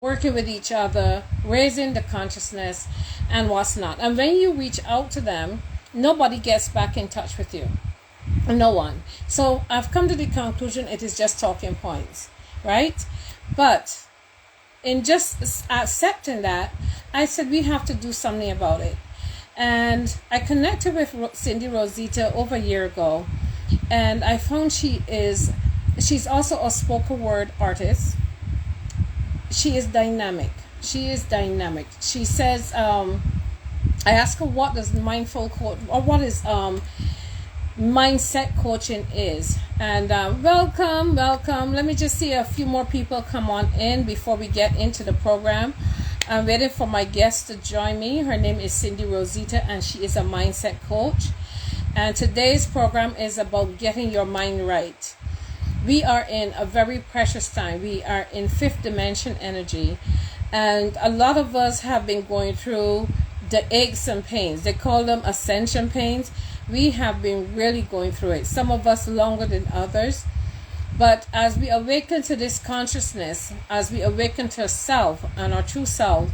working with each other, raising the consciousness, and what's not. And when you reach out to them, nobody gets back in touch with you. No one. So I've come to the conclusion it is just talking points, right? But in just accepting that, I said we have to do something about it. And I connected with Cindy Rosita over a year ago, and I found she's also a spoken word artist. She is dynamic. She says, I asked her what does mindful coach or what is mindset coaching is. And welcome. Let me just see a few more people come on in before we get into the program. I'm waiting for my guest to join me. Her name is Cindy Rosita, and she is a mindset coach. And today's program is about getting your mind right. We are in a very precious time. We are in fifth dimension energy, and a lot of us have been going through the aches and pains. They call them ascension pains. We have been really going through it. Some of us longer than others. But as we awaken to this consciousness, as we awaken to self and our true self,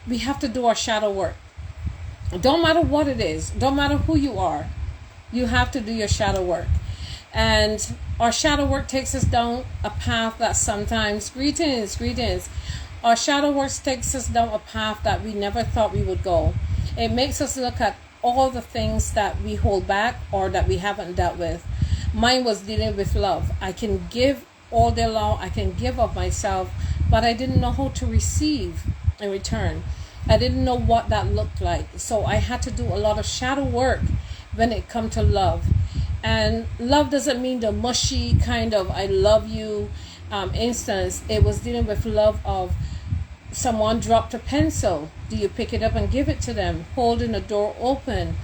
we have to do our shadow work. Don't matter what it is. Don't matter who you are. You have to do your shadow work. And our shadow work takes us down a path that sometimes, greetings. Our shadow work takes us down a path that we never thought we would go. It makes us look at all the things that we hold back or that we haven't dealt with. Mine was dealing with love. I can give all day long. I can give of myself, but I didn't know how to receive in return. I didn't know what that looked like. So I had to do a lot of shadow work when it come to love. And love doesn't mean the mushy kind of I love you instance. It was dealing with love of someone dropped a pencil. Do you pick it up and give it to them? Holding a door open.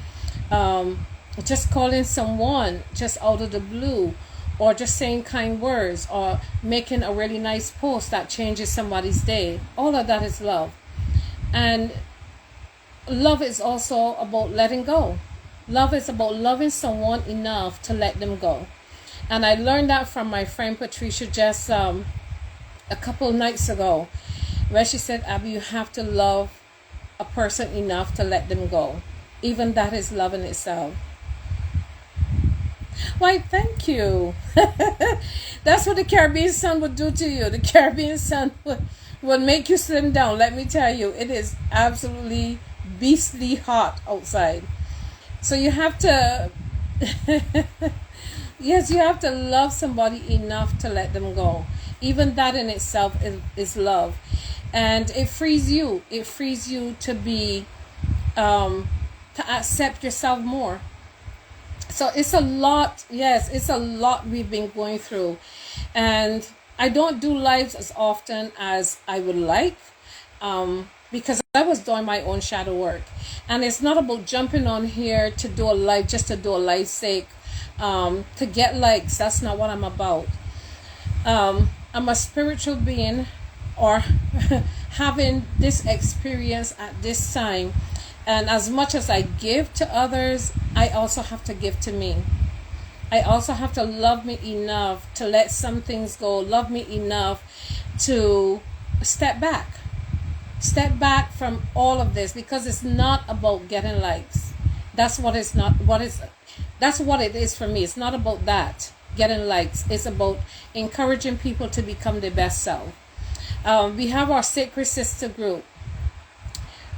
Just calling someone just out of the blue, or just saying kind words, or making a really nice post that changes somebody's day. All of that is love. And love is also about letting go. Love is about loving someone enough to let them go. And I learned that from my friend Patricia just a couple nights ago, where she said, Abby, you have to love a person enough to let them go. Even that is love in itself. Why, thank you. That's what the Caribbean sun would do to you. The Caribbean sun would make you slim down. Let me tell you, it is absolutely beastly hot outside. So you have to, yes, you have to love somebody enough to let them go. Even that in itself is love. And it frees you. It frees you to be, to accept yourself more. So it's a lot, yes, it's a lot we've been going through. And I don't do lives as often as I would like, because I was doing my own shadow work. And it's not about jumping on here to do a live just to do a live's sake, to get likes. That's not what I'm about. I'm a spiritual being, or having this experience at this time. And as much as I give to others, I also have to give to me. I also have to love me enough to let some things go. Love me enough to step back. Step back from all of this, because it's not about getting likes. That's what it's not. That's what it is for me. It's not about that, getting likes. It's about encouraging people to become their best self. We have our Sacred Sister group.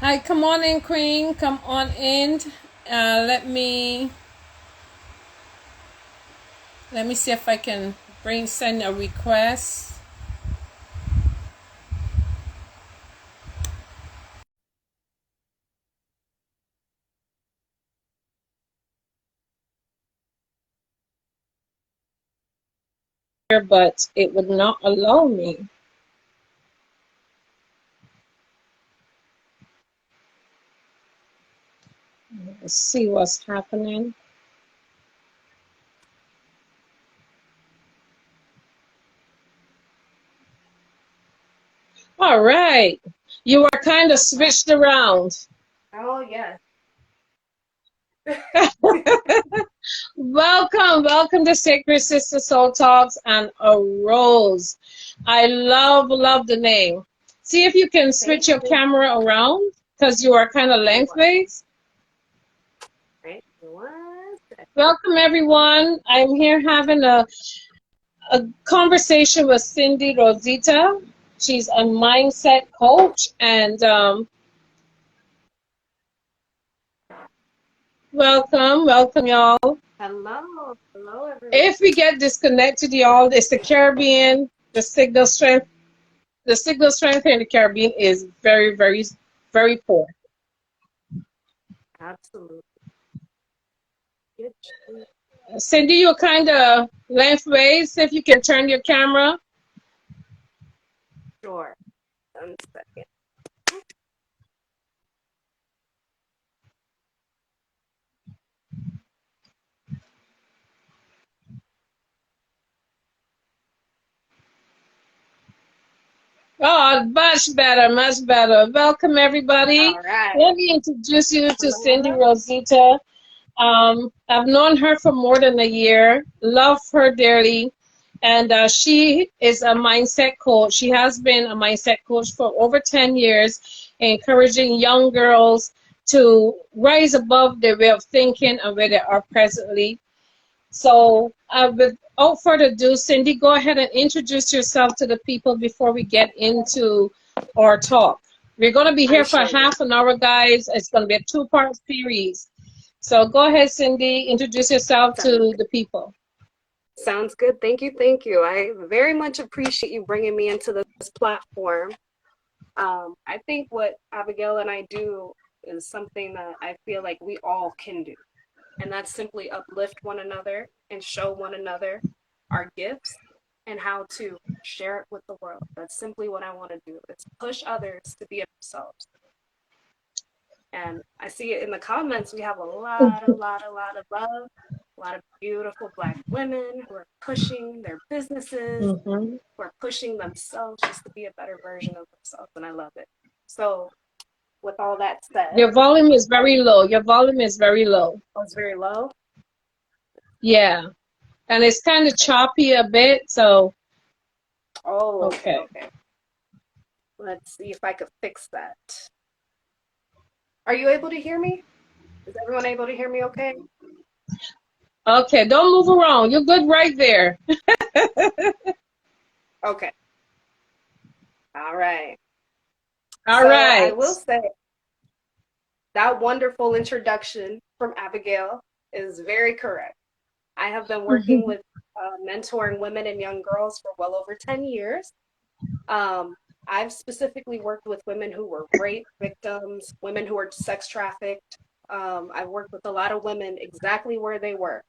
Hi, come on in, Queen. Come on in. Let me see if I can send a request. But it would not allow me. Let's see what's happening. All right. You are kind of switched around. Oh, yes. Welcome to Sacred Sister Soul Talks and Arose. I love the name. See if you can switch your camera around because you are kind of lengthways. Right. Welcome everyone. I'm here having a conversation with Cindy Rosita. She's a mindset coach and welcome y'all. Hello everyone. If we get disconnected, y'all, it's the Caribbean. The signal strength here in the Caribbean is very, very, very poor. Absolutely. Cindy, you're kind of lengthways. If you can turn your camera. Sure. 1 second. Oh, much better, much better. Welcome, everybody. All right. Let me introduce you to Cindy Rosita. I've known her for more than a year, love her dearly, and she is a mindset coach. She has been a mindset coach for over 10 years, encouraging young girls to rise above their way of thinking and where they are presently. So without further ado, Cindy, go ahead and introduce yourself to the people before we get into our talk. We're going to be here for half an hour, guys. It's going to be a 2-part series. So go ahead, Cindy, introduce yourself to the people. Sounds good. Thank you. I very much appreciate you bringing me into this platform. I think what Abigail and I do is something that I feel like we all can do. And that's simply uplift one another and show one another our gifts and how to share it with the world. That's simply what I want to do. It's push others to be themselves. And I see it in the comments. We have a lot of love, a lot of beautiful Black women who are pushing their businesses, who are pushing themselves just to be a better version of themselves. And I love it. So with all that said. Your volume is very low. Your volume is very low. Oh, it's very low? Yeah. And it's kind of choppy a bit, so. Oh, okay. Let's see if I could fix that. Are you able to hear me? Is everyone able to hear me okay? Okay, don't move around. You're good right there. Okay. All right. All right. I will say that wonderful introduction from Abigail is very correct. I have been working with mentoring women and young girls for well over 10 years. I've specifically worked with women who were rape victims, women who were sex trafficked. I've worked with a lot of women exactly where they were,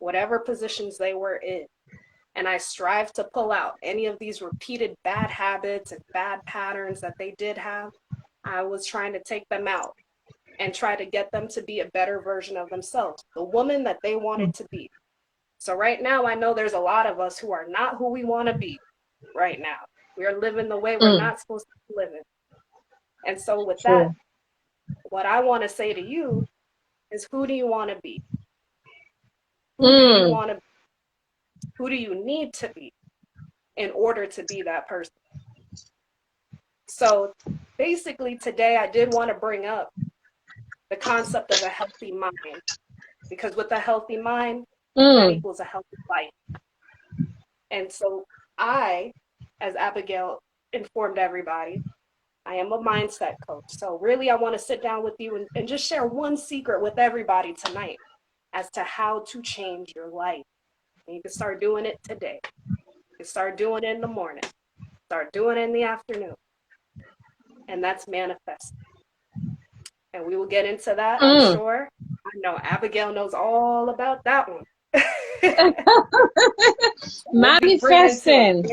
whatever positions they were in. And I strive to pull out any of these repeated bad habits and bad patterns that they did have. I was trying to take them out and try to get them to be a better version of themselves, the woman that they wanted to be. So right now, I know there's a lot of us who are not who we want to be right now. We are living the way we're not supposed to be living. And so with that, what I want to say to you is, who do you want to be? Who do you want to be? Who do you need to be in order to be that person? So basically today I did want to bring up the concept of a healthy mind, because with a healthy mind, that equals a healthy life. And so I, as Abigail informed everybody, I am a mindset coach. So really, I want to sit down with you and just share one secret with everybody tonight as to how to change your life. And you can start doing it today. You can start doing it in the morning. Start doing it in the afternoon. And that's manifesting. And we will get into that, I'm sure. I know Abigail knows all about that one. Manifesting.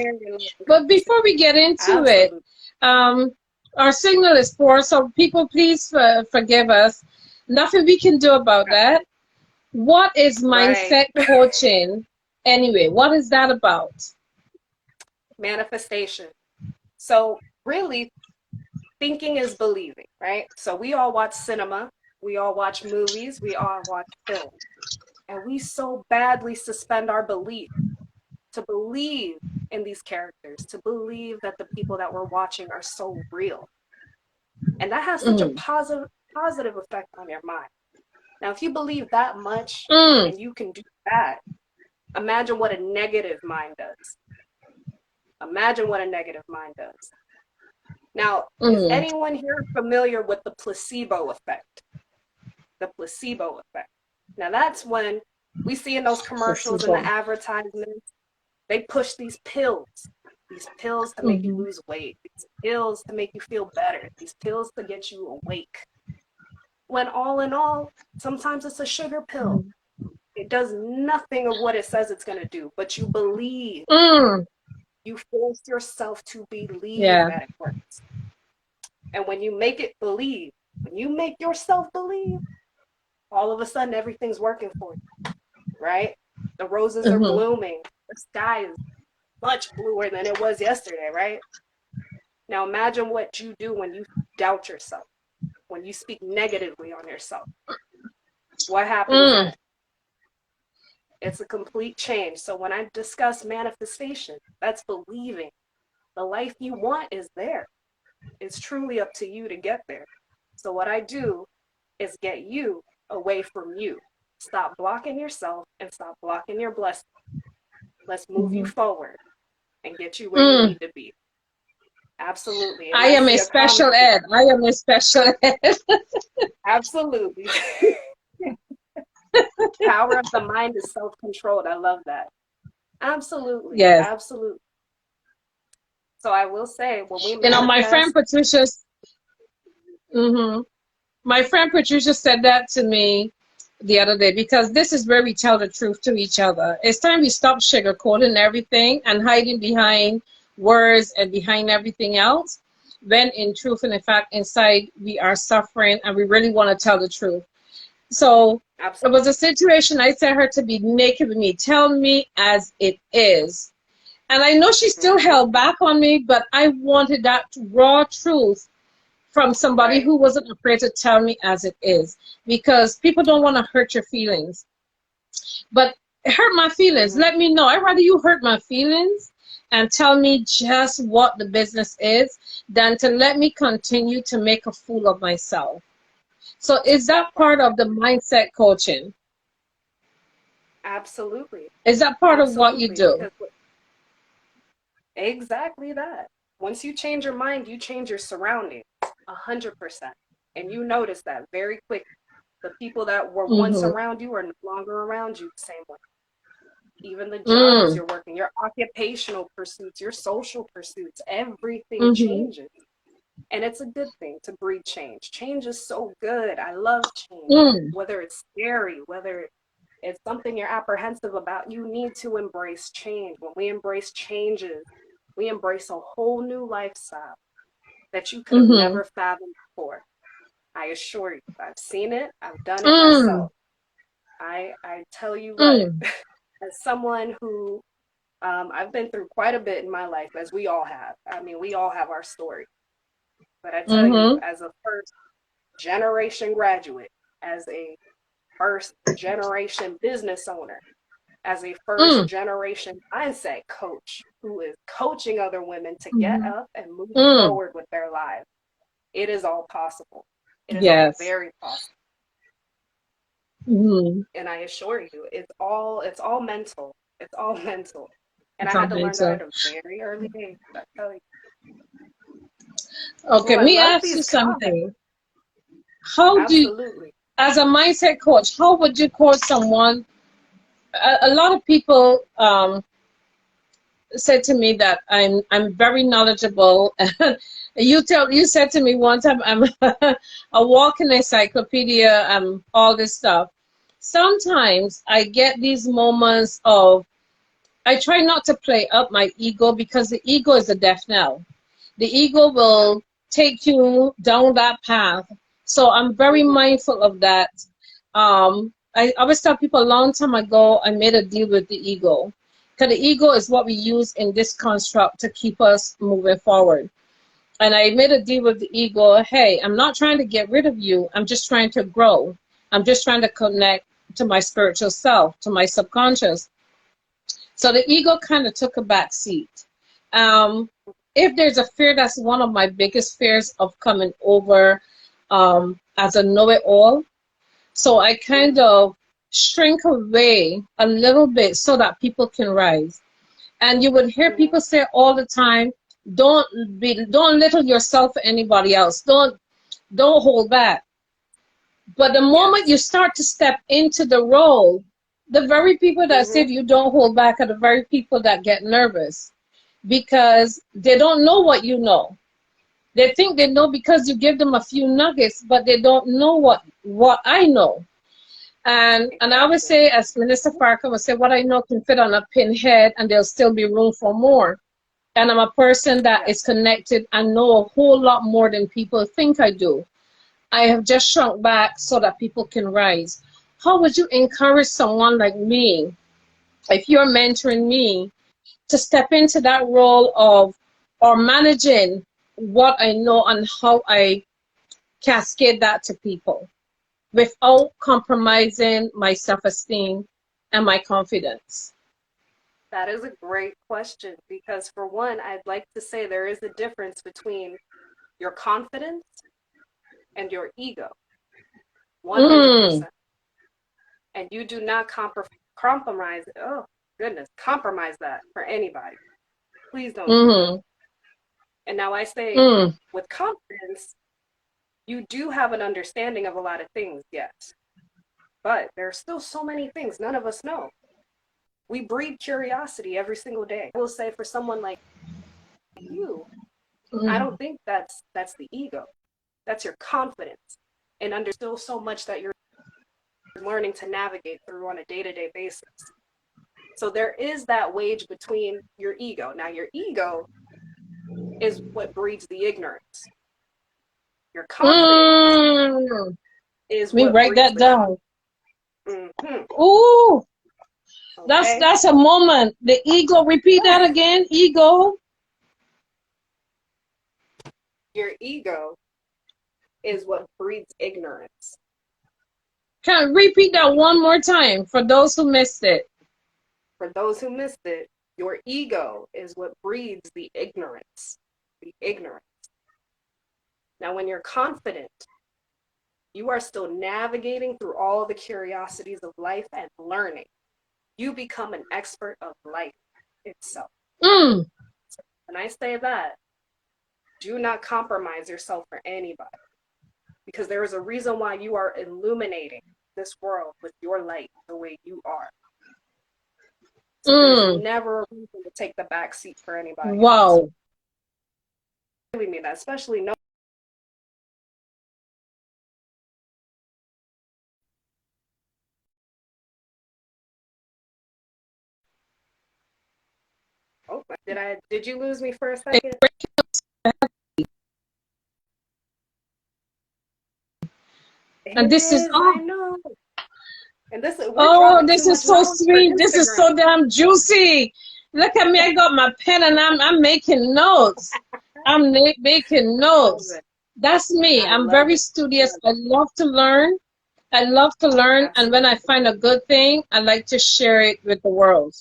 But before we get into it, our signal is poor, so people please forgive us. Nothing we can do about that. What is mindset coaching anyway? What is that about? Manifestation. So really, thinking is believing, right? So we all watch cinema. We all watch movies, we all watch films, and we so badly suspend our belief to believe in these characters, to believe that the people that we're watching are so real. And that has such a positive effect on your mind. Now, if you believe that much and you can do that, imagine what a negative mind does. Imagine what a negative mind does. Now, is anyone here familiar with the placebo effect? The placebo effect. Now, that's when we see in those commercials and the advertisements, they push these pills to make you lose weight, these pills to make you feel better, these pills to get you awake. When all in all, sometimes it's a sugar pill. It does nothing of what it says it's going to do, but you believe. You force yourself to believe that it works. And when you make it believe, when you make yourself believe, all of a sudden everything's working for you, right? The roses are blooming. The sky is much bluer than it was yesterday, right? Now imagine what you do when you doubt yourself, when you speak negatively on yourself. What happens then? It's a complete change. So when I discuss manifestation, that's believing. The life you want is there. It's truly up to you to get there. So what I do is get you away from you. Stop blocking yourself and stop blocking your blessing. Let's move you forward and get you where you need to be. Absolutely. And I am a special ed. I am a special ed. Absolutely. Power of the mind is self-controlled. I love that. Absolutely. Yes. Absolutely. So I will say, when we my friend Patricia, my friend Patricia said that to me the other day, because this is where we tell the truth to each other. It's time we stop sugarcoating everything and hiding behind words and behind everything else, when in truth and in fact inside we are suffering and we really want to tell the truth. So It was a situation. I sent her to be naked with me. Tell me as it is. And I know she still held back on me, but I wanted that raw truth from somebody who wasn't afraid to tell me as it is. Because people don't want to hurt your feelings. But hurt my feelings. Let me know. I'd rather you hurt my feelings and tell me just what the business is than to let me continue to make a fool of myself. So is that part of the mindset coaching? Absolutely. Is that part of what you do? Exactly that. Once you change your mind, you change your surroundings 100%. And you notice that very quickly. The people that were once around you are no longer around you the same way. Even the jobs you're working, your occupational pursuits, your social pursuits, everything changes. And it's a good thing to breed change. Change is so good. I love change. Whether it's scary, whether it's something you're apprehensive about, you need to embrace change. When we embrace changes, we embrace a whole new lifestyle that you could have never fathomed before. I assure you, I've seen it. I've done it myself. I tell you what, as someone who, I've been through quite a bit in my life, as we all have. I mean, we all have our story. But I tell you, as a first generation graduate, as a first generation business owner, as a first generation mindset coach who is coaching other women to get up and move forward with their lives, it is all possible. It is all very possible. And I assure you, it's all mental. It's all mental. And I had to learn that at a very early age, I tell you. Okay, let me ask you something. How do you, as a mindset coach, how would you coach someone? A lot of people said to me that I'm very knowledgeable. You said to me one time I'm a walking encyclopedia, all this stuff. Sometimes I get these moments of, I try not to play up my ego, because the ego is a death knell. The ego will take you down that path. So I'm very mindful of that. I always tell people, a long time ago, I made a deal with the ego. Because the ego is what we use in this construct to keep us moving forward. And I made a deal with the ego. Hey, I'm not trying to get rid of you. I'm just trying to grow. I'm just trying to connect to my spiritual self, to my subconscious. So the ego kind of took a back seat. If there's a fear, that's one of my biggest fears of coming over as a know-it-all. So I kind of shrink away a little bit so that people can rise. And you would hear people say all the time, don't little yourself or anybody else. Don't hold back. But the moment you start to step into the role, the very people that said you don't hold back are the very people that get nervous, because they don't know what you know. They think they know because you give them a few nuggets, but they don't know what I know. And I would say, as Minister Farrakhan would say, what I know can fit on a pinhead and there'll still be room for more. And I'm a person that is connected and know a whole lot more than people think I do. I have just shrunk back so that people can rise. How would you encourage someone like me, if you're mentoring me, to step into that role of, or managing what I know and how I cascade that to people without compromising my self-esteem and my confidence? That is a great question, because for one, I'd like to say there is a difference between your confidence and your ego. 100%. And you do not compromise. Oh, goodness. Compromise that for anybody. Please don't do that. And now I say, with confidence, you do have an understanding of a lot of things, yes. But there are still so many things none of us know. We breed curiosity every single day. I will say, for someone like you, I don't think that's the ego. That's your confidence. And there's still so much that you're learning to navigate through on a day-to-day basis. So there is that wage between your ego. Now, your ego is what breeds the ignorance. Your confidence is what write that down. Ooh, okay. That's a moment. The ego. Repeat that again. Ego. Your ego is what breeds ignorance. Can you repeat that one more time for those who missed it? For those who missed it, your ego is what breeds the ignorance. The ignorance. Now, when you're confident, you are still navigating through all the curiosities of life and learning. You become an expert of life itself. So when I say that, do not compromise yourself for anybody, because there is a reason why you are illuminating this world with your light the way you are. So there's never a reason to take the back seat for anybody. Wow. Else. I really mean that, especially no. Oh, did you lose me for a second? And this is I know. And this is so sweet. This is so damn juicy. Look at me. I got my pen and I'm making notes. I'm making notes. That's me. I'm very studious. I love to learn. And when I find a good thing, I like to share it with the world.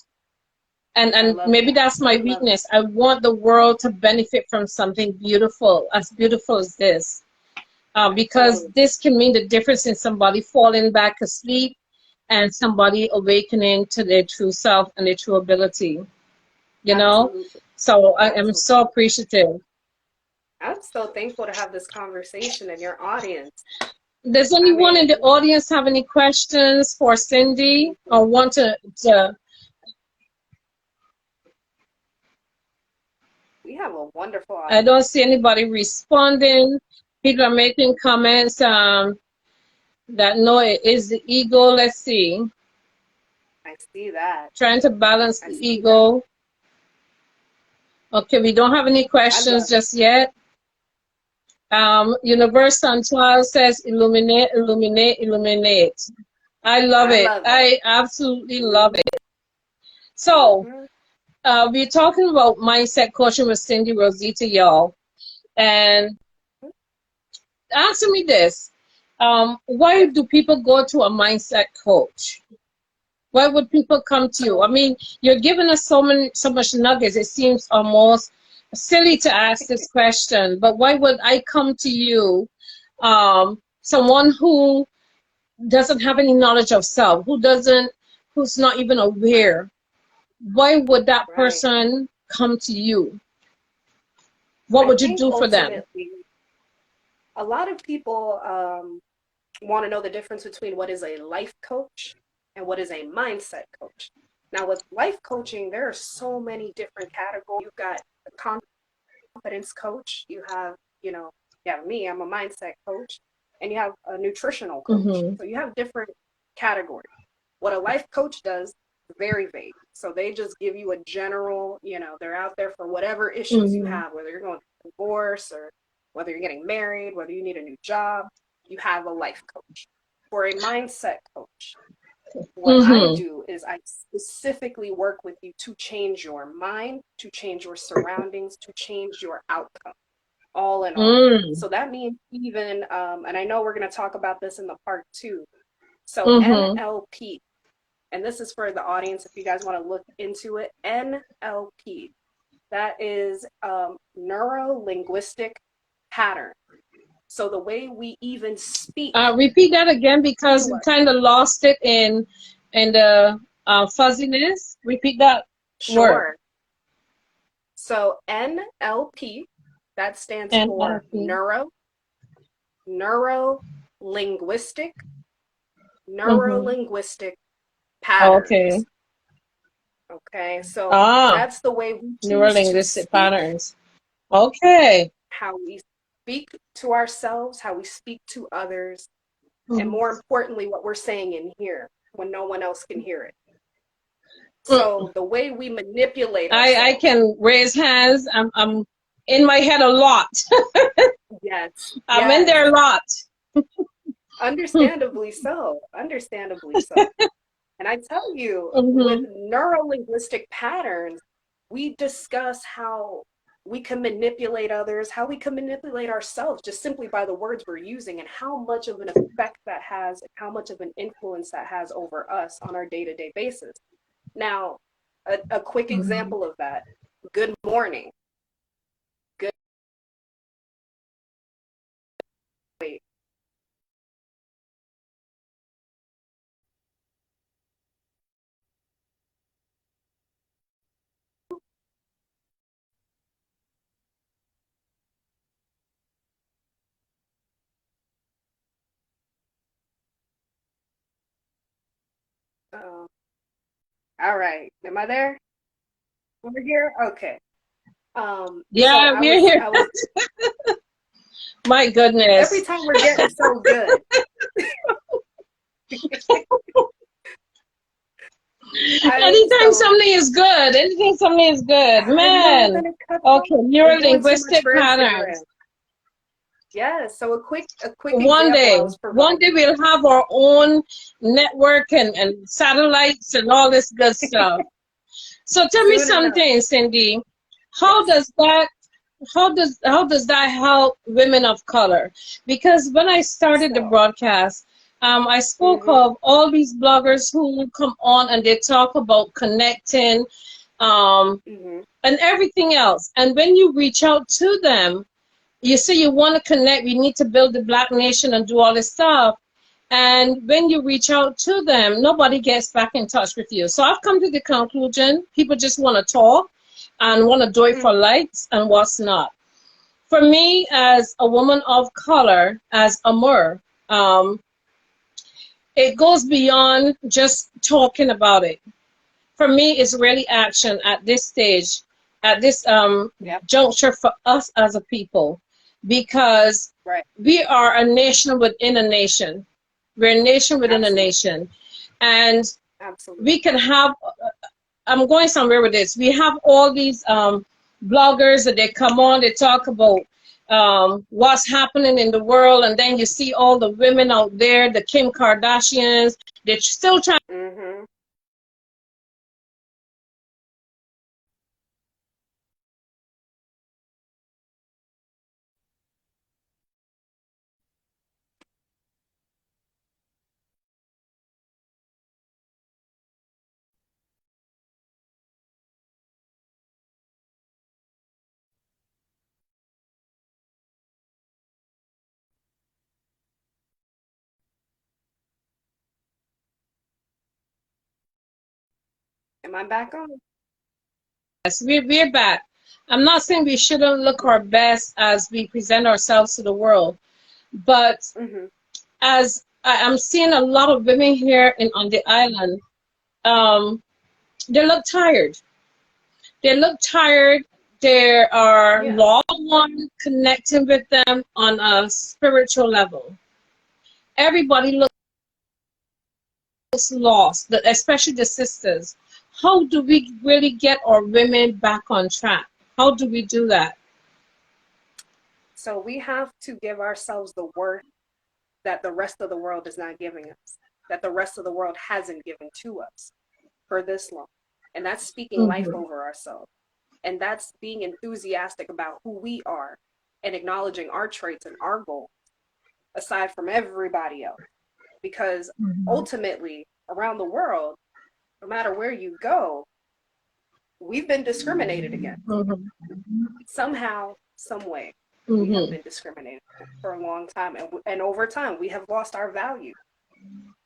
And maybe that's my weakness. I want the world to benefit from something beautiful as this. Because this can mean the difference in somebody falling back asleep and somebody awakening to their true self and their true ability. You know? So I am so appreciative. I'm so thankful to have this conversation in your audience. Does anyone in the audience have any questions for Cindy or want to We have a wonderful audience. I don't see anybody responding. People are making comments that no, it is the ego. Let's see. I see that. Trying to balance the ego. Okay, we don't have any questions just yet. Universe and Child says illuminate, illuminate, illuminate. I love it. I absolutely love it. So we're talking about mindset coaching with Cindy Rosita, y'all. And answer me this. Why do people go to a mindset coach? Why would people come to you? I mean, you're giving us so much nuggets. It seems almost silly to ask this question, but why would I come to you, someone who doesn't have any knowledge of self, who's not even aware? Why would that Right. person come to you? What I would you think do for them? ultimately, a lot of people want to know the difference between what is a life coach and what is a mindset coach. Now, with life coaching, there are so many different categories. You've got a confidence coach, you have me, I'm a mindset coach, and you have a nutritional coach. Mm-hmm. So you have different categories. What a life coach does is very vague. So they just give you a general, they're out there for whatever issues you Mm-hmm. have, whether you're going through divorce or whether you're getting married, whether you need a new job, you have a life coach. For a mindset coach, what I Mm-hmm. do is I specifically work with you to change your mind, to change your surroundings, to change your outcome, all in all. Mm. So that means even, and I know we're going to talk about this in the part two. So Mm-hmm. NLP, and this is for the audience if you guys want to look into it. NLP, that is neuro linguistic pattern. So the way we even speak Repeat that again because to we us. kind of lost it in the fuzziness. Repeat that word. Sure. So NLP, that stands for NLP. neuro linguistic Mm-hmm. patterns. Okay. Okay, so Ah, that's the way we choose to neurolinguistic speak, patterns. Okay. how we speak to ourselves, how we speak to others, and Mm. more importantly, what we're saying in here when no one else can hear it. Mm. So the way we manipulate I ourselves. can raise hands. I'm in my head a lot. Yes, I'm in yes, there a lot. understandably so, understandably so. And I tell you, with Mm-hmm. neuro-linguistic patterns, we discuss how we can manipulate others, how we can manipulate ourselves just simply by the words we're using, and how much of an effect that has, and how much of an influence that has over us on our day-to-day basis. Now, a quick Mm-hmm. example of that. Good morning. Good. Wait. Uh, all right. Am I there? Over here? Okay. So Yeah, we're here. I was, My every goodness. time we're getting so good. Anytime So something is good, anything something is good, I'm not man. gonna cut them. Okay, I'm doing too much neurolinguistic for Instagram. patterns. Yeah, so a quick example I was One day providing. we'll have our own network and satellites and all this good stuff. So tell me Soon enough. something, Cindy. How Yes. does that how does that help women of color? Because when I started the So, broadcast, I spoke hmm of all these bloggers who come on and they talk about connecting, um, hmm and everything else. And when you reach out to them, you say you want to connect, we need to build the Black nation and do all this stuff. And when you reach out to them, nobody gets back in touch with you. So I've come to the conclusion people just want to talk and want to do it for hmm likes and what's not. For me, as a woman of color, as Amur, it goes beyond just talking about it. For me, it's really action at this stage, at this Yep. juncture for us as a people, because Right. we are a nation within a nation. We're a nation within a Absolutely. nation. And Absolutely. we can have, I'm going somewhere with this. We have all these bloggers that they come on, they talk about what's happening in the world, and then you see all the women out there, the Kim Kardashians, they're still trying hmm Am I back on? Yes, we're back. I'm not saying we shouldn't look our best as we present ourselves to the world, but Mm-hmm. as I'm seeing a lot of women here on the island, um, they look tired. They look tired. There are Yeah. loved ones connecting with them on a spiritual level. Everybody looks lost, especially the sisters. How do we really get our women back on track? How do we do that? So we have to give ourselves the worth that the rest of the world is not giving us, that the rest of the world hasn't given to us for this long. And that's speaking life Mm-hmm. over ourselves. And that's being enthusiastic about who we are and acknowledging our traits and our goals aside from everybody else. Because Mm-hmm. ultimately, around the world, no matter where you go, we've been discriminated against. Mm-hmm. Somehow, some way, we have Mm-hmm. been discriminated for a long time. And over time, we have lost our value.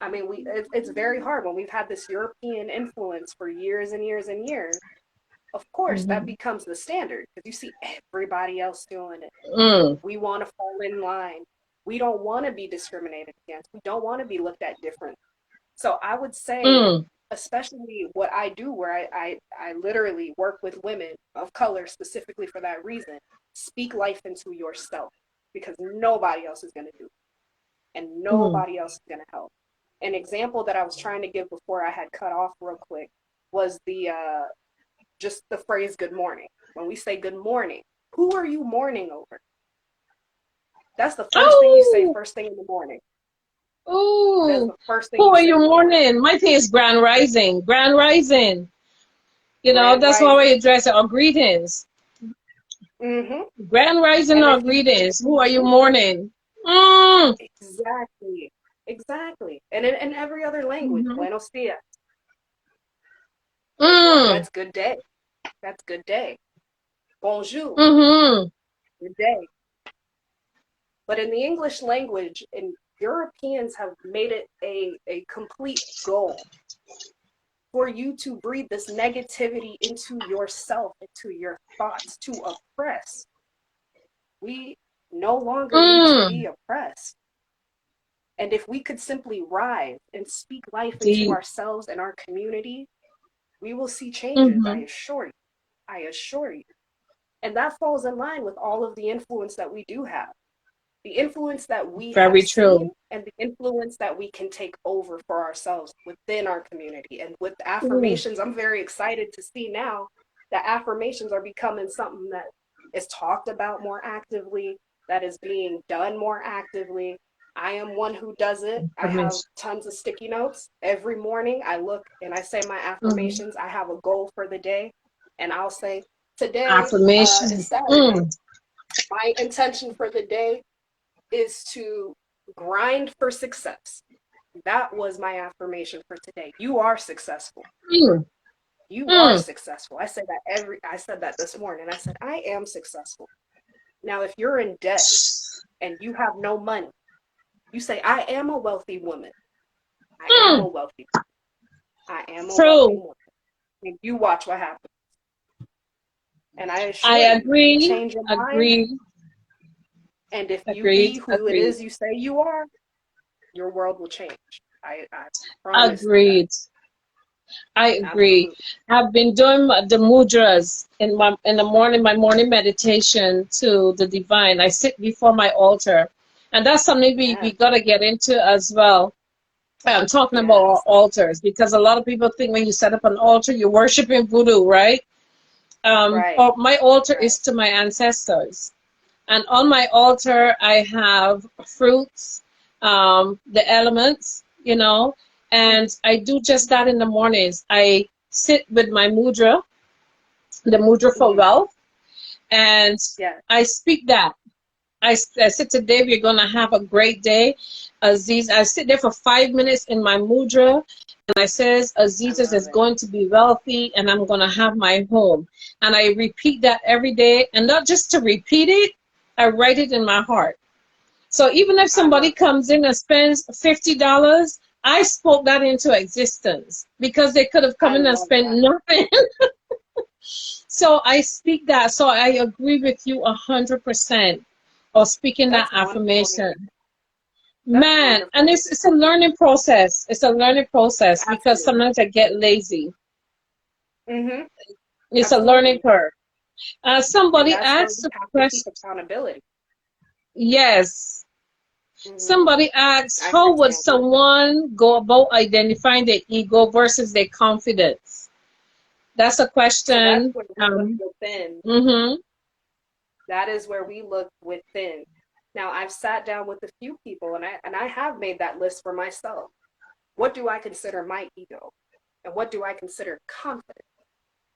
I mean, it's very hard when we've had this European influence for years and years and years. Of course, that Mm-hmm. becomes the standard because you see everybody else doing it. Mm. We want to fall in line. We don't want to be discriminated against. We don't want to be looked at different. So I would say, Mm. especially what I do, where I literally work with women of color specifically for that reason, speak life into yourself because nobody else is going to do it and Mm. nobody else is going to help. An example that I was trying to give before I had cut off real quick was the just the phrase good morning. When we say good morning, who are you mourning over? That's the first thing you say Oh, first thing in the morning. That is oh. the first thing Who you are say you in the morning. mourning? My thing is Grand Rising. Grand Rising. You know, Grand that's how I rising. address it. Or greetings. Mm-hmm. Grand Rising And or if you greetings. Who are you mourning? Mm. exactly, exactly. And in every other language, Mm-hmm. buenos dias. Mm. That's good day. That's good day. Bonjour. Mm-hmm. Good day. But in the English language, and Europeans have made it a complete goal for you to breathe this negativity into yourself, into your thoughts, to oppress. We no longer need to Mm. be oppressed. And if we could simply rise and speak life into Deep. ourselves and our community, we will see changes, I Mm-hmm. assure you. I assure you. And that falls in line with all of the influence that we do have. The influence that we have Very true. seen and the influence that we can take over for ourselves within our community. And with Mm. affirmations, I'm very excited to see now that affirmations are becoming something that is talked about more actively, that is being done more actively. I am one who does it. I have Information. tons of sticky notes. Every morning I look and I say my Mm-hmm. affirmations. I have a goal for the day, and I'll say, today is Affirmations. Saturday. Mm. My intention for the day is to grind for success. That was my affirmation for today. You are successful. Mm. You are Mm. successful. I said that this morning. I said I am successful. Now if you're in debt and you have no money, you say I am a wealthy woman. I am a Mm. wealthy. I am a wealthy True. woman. And you watch what happens. And I I assure you, you agree. change your mind, Agree. and if you be Agreed. who it Agreed. is you say you are, your world will change. I promise you that. Agreed. I agree. Absolutely. I've been doing the mudras in the morning, my morning meditation to the divine. I sit before my altar, and that's something we Yes. gotta get into as well. I'm talking about our Yes. altars because a lot of people think when you set up an altar, you're worshiping voodoo, right? Right. My altar Right. is to my ancestors. And on my altar, I have fruits, the elements, and I do just that in the mornings. I sit with my mudra, the mudra for Mm-hmm. wealth, and Yes. I speak that. I said today we're gonna have a great day. Aziz, I sit there for 5 minutes in my mudra, and I says I Aziz love is it. going to be wealthy, and I'm gonna have my home. And I repeat that every day, and not just to repeat it, I write it in my heart. So even if I somebody love it. comes in and spends $50, I spoke that into existence because they could have come I in and love spent that. nothing. So I speak that. So I agree with you 100% of speaking that That's wonderful. affirmation. That's Man, and wonderful. it's a learning process. It's a learning process because Absolutely. sometimes I get lazy. Mm-hmm. It's a learning Absolutely. curve. And Somebody that's where asked we a have to keep question. accountability. Yes. Mm-hmm. Somebody asked, I how would understand. someone go about identifying their ego versus their confidence? That's a So that's question. where we look within. Mhm. That is where we look within. Now, I've sat down with a few people and I have made that list for myself. What do I consider my ego? And what do I consider confidence?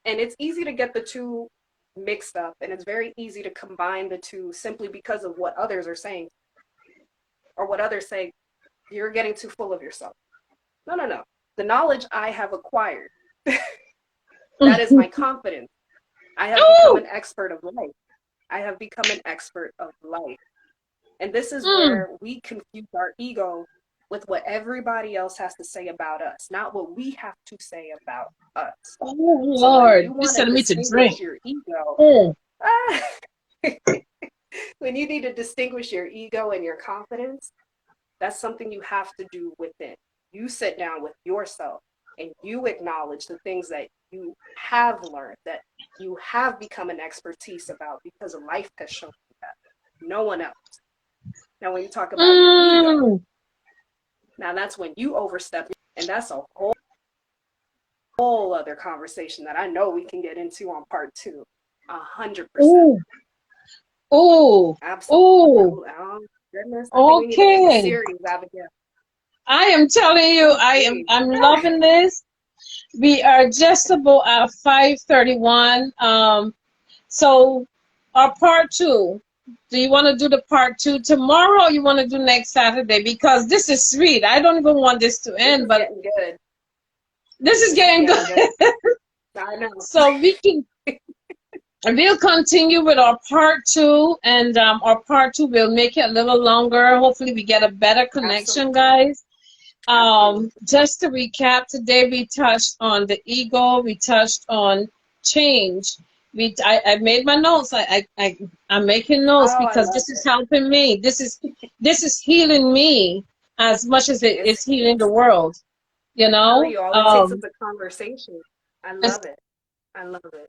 And it's easy to get the two mixed up, and it's very easy to combine the two simply because of what others are saying or what others say. You're getting too full of yourself. No, no, no. The knowledge I have acquired, that is my confidence. I have become Ooh! an expert of life. I have become an expert of life. And this is Mm. where we confuse our ego with what everybody else has to say about us, not what we have to say about us. Oh So when Lord, you you're want to telling me to distinguish drink. your ego, Mm. ah, when you need to distinguish your ego and your confidence, that's something you have to do within. You sit down with yourself and you acknowledge the things that you have learned, that you have become an expertise about because life has shown you that. No one else. Now, when you talk about your ego, Mm. now that's when you overstep, and that's a whole other conversation that I know we can get into on part two. 100%. Ooh. Ooh. Absolutely. Ooh. Oh, goodness. I think we need to make a Okay. series, Abigail. I am telling you, Okay. I'm loving this. We are just about at 5:31. So our part two. Do you want to do the part two tomorrow or you want to do next Saturday? Because this is sweet. I don't even want this to This end, is but getting good. this is This is getting getting good. good. I know. So we'll continue with our part two, and our part two will make it a little longer. Hopefully, we get a better connection, Absolutely. guys. Absolutely. Just to recap, today we touched on the ego. We touched on change. I made my notes. I'm making notes Oh, I because love this is it. helping me. This is healing me as much as it Yes, is it healing the is. world. You I tell know. you, all it takes is a conversation. I love it. I love it.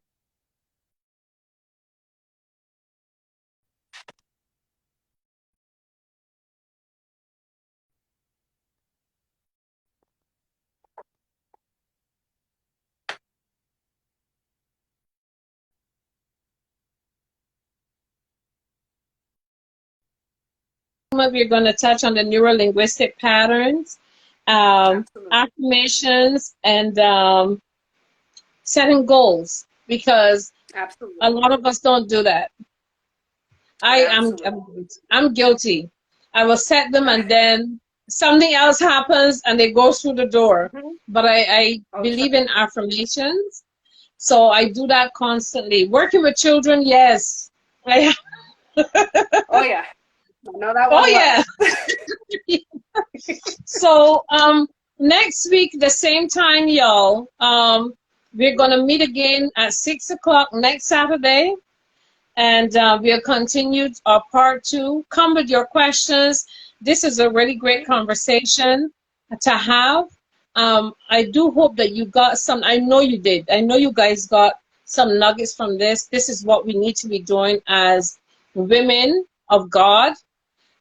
We're going to touch on the neuro-linguistic patterns, Absolutely. affirmations, and setting goals because a Absolutely. lot of us don't do that. I am Absolutely. I'm guilty. I will set them and then something else happens and they go through the door. Hmm. But I Oh, believe in affirmations, so I do that constantly. Working with children, yes. I, oh yeah. I know that oh one well. yeah. So next week the same time, y'all. We're gonna meet again at 6 o'clock next Saturday. And we'll continue our part two. Come with your questions. This is a really great conversation to have. I do hope that you got some. I know you did. I know you guys got some nuggets from this. This is what we need to be doing as women of God,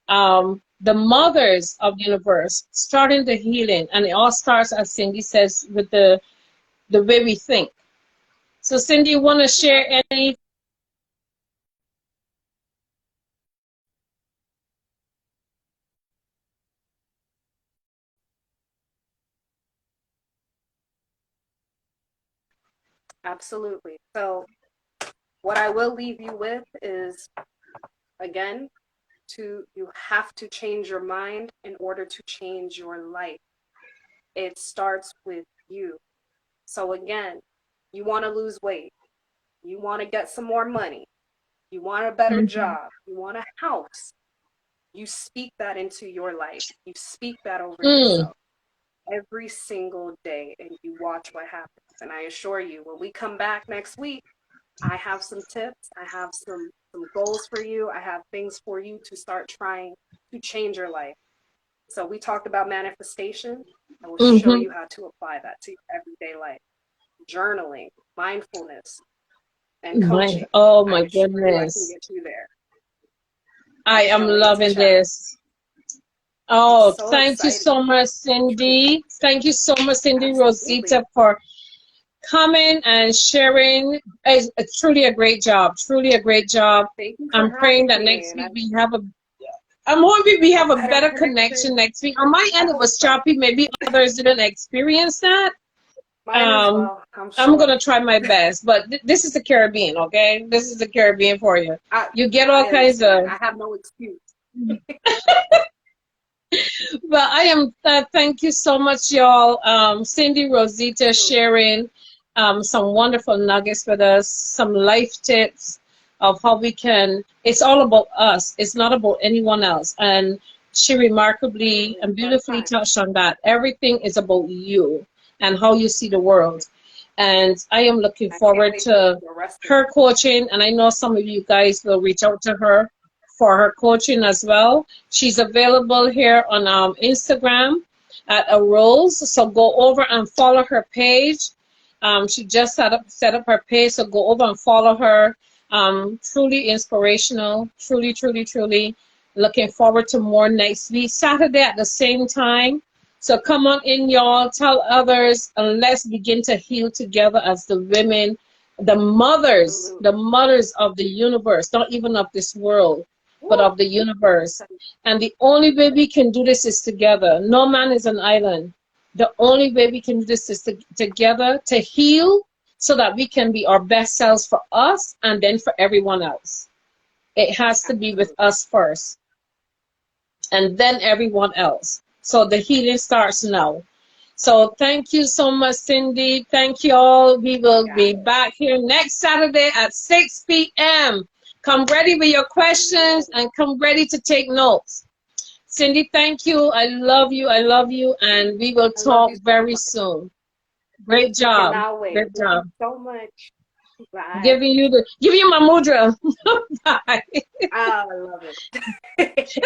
the mothers of the universe, starting the healing. And it all starts, as Cindy says, with the way we think. So, Cindy, you want to Yeah, share any? absolutely. So what I will leave you with is, again, you have to change your mind in order to change your life. It starts with you. So again, you want to lose weight, you want to get some more money, you want a better Mhm. job, you want a house. You speak that into your life. You speak that over Mm. yourself. every single day and you watch what happens. And I assure you, when we come back next week, I have some tips. I have some goals for you. I have things for you to start trying to change your life. So we talked about manifestation. I will show Mm-hmm. you how to apply that to your everyday life. Journaling, mindfulness, and coaching. Oh I my assure you I can goodness. get you there. I I am can't wait to loving chat. this. I'm Oh, so thank you excited. so much, Cindy. Thank you so much, Cindy Absolutely. Rosita, for coming and sharing. It's truly a great job. Truly a great job. Thank you for I'm praying having that me. next And week we have a. I'm hoping we a have a better better connection. connection next week. On my I end, it hope was so. choppy. Maybe others didn't experience that. Mine as Um, well, I'm I'm sure. gonna try my best, but this is the Caribbean, okay? This is the Caribbean for you. I You get all I kinds understand. of. I have no excuse. Well, I am. Thank you so much, y'all. Cindy Rosita Absolutely. sharing some wonderful nuggets with us, some life tips of how we can. It's all about us. It's not about anyone else. And she remarkably Absolutely. and First beautifully time. touched on that. Everything is about you and how you see the world. And I am looking I can't forward wait for to the rest of her coaching. And I know some of you guys will reach out to her for her coaching as well. She's available here on Instagram at Arose. So go over and follow her page. She just set up her page, so go over and follow her. Truly inspirational. Truly, truly, truly. Looking forward to more next week, Saturday at the same time. So come on in, y'all. Tell others, and let's begin to heal together as the women, Absolutely. the mothers of the universe, not even of this world, but Woo. of the universe. And the only way we can do this is together. No man is an island. The only way we can do this is together to heal so that we can be our best selves for us and then for everyone else. It has to be with Absolutely. us first and then everyone else. So the healing starts now. So thank you so much, Cindy. Thank you all. We will Got be it. back here next Saturday at 6 p.m. Come ready with your questions Absolutely. and come ready to take notes. Cindy, thank you. I love you. I love you. And we will I love talk you so very much. soon. Great I job. cannot wait. Great Thank you job. so much. Bye. Giving you my mudra. Bye. I love it.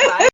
Bye.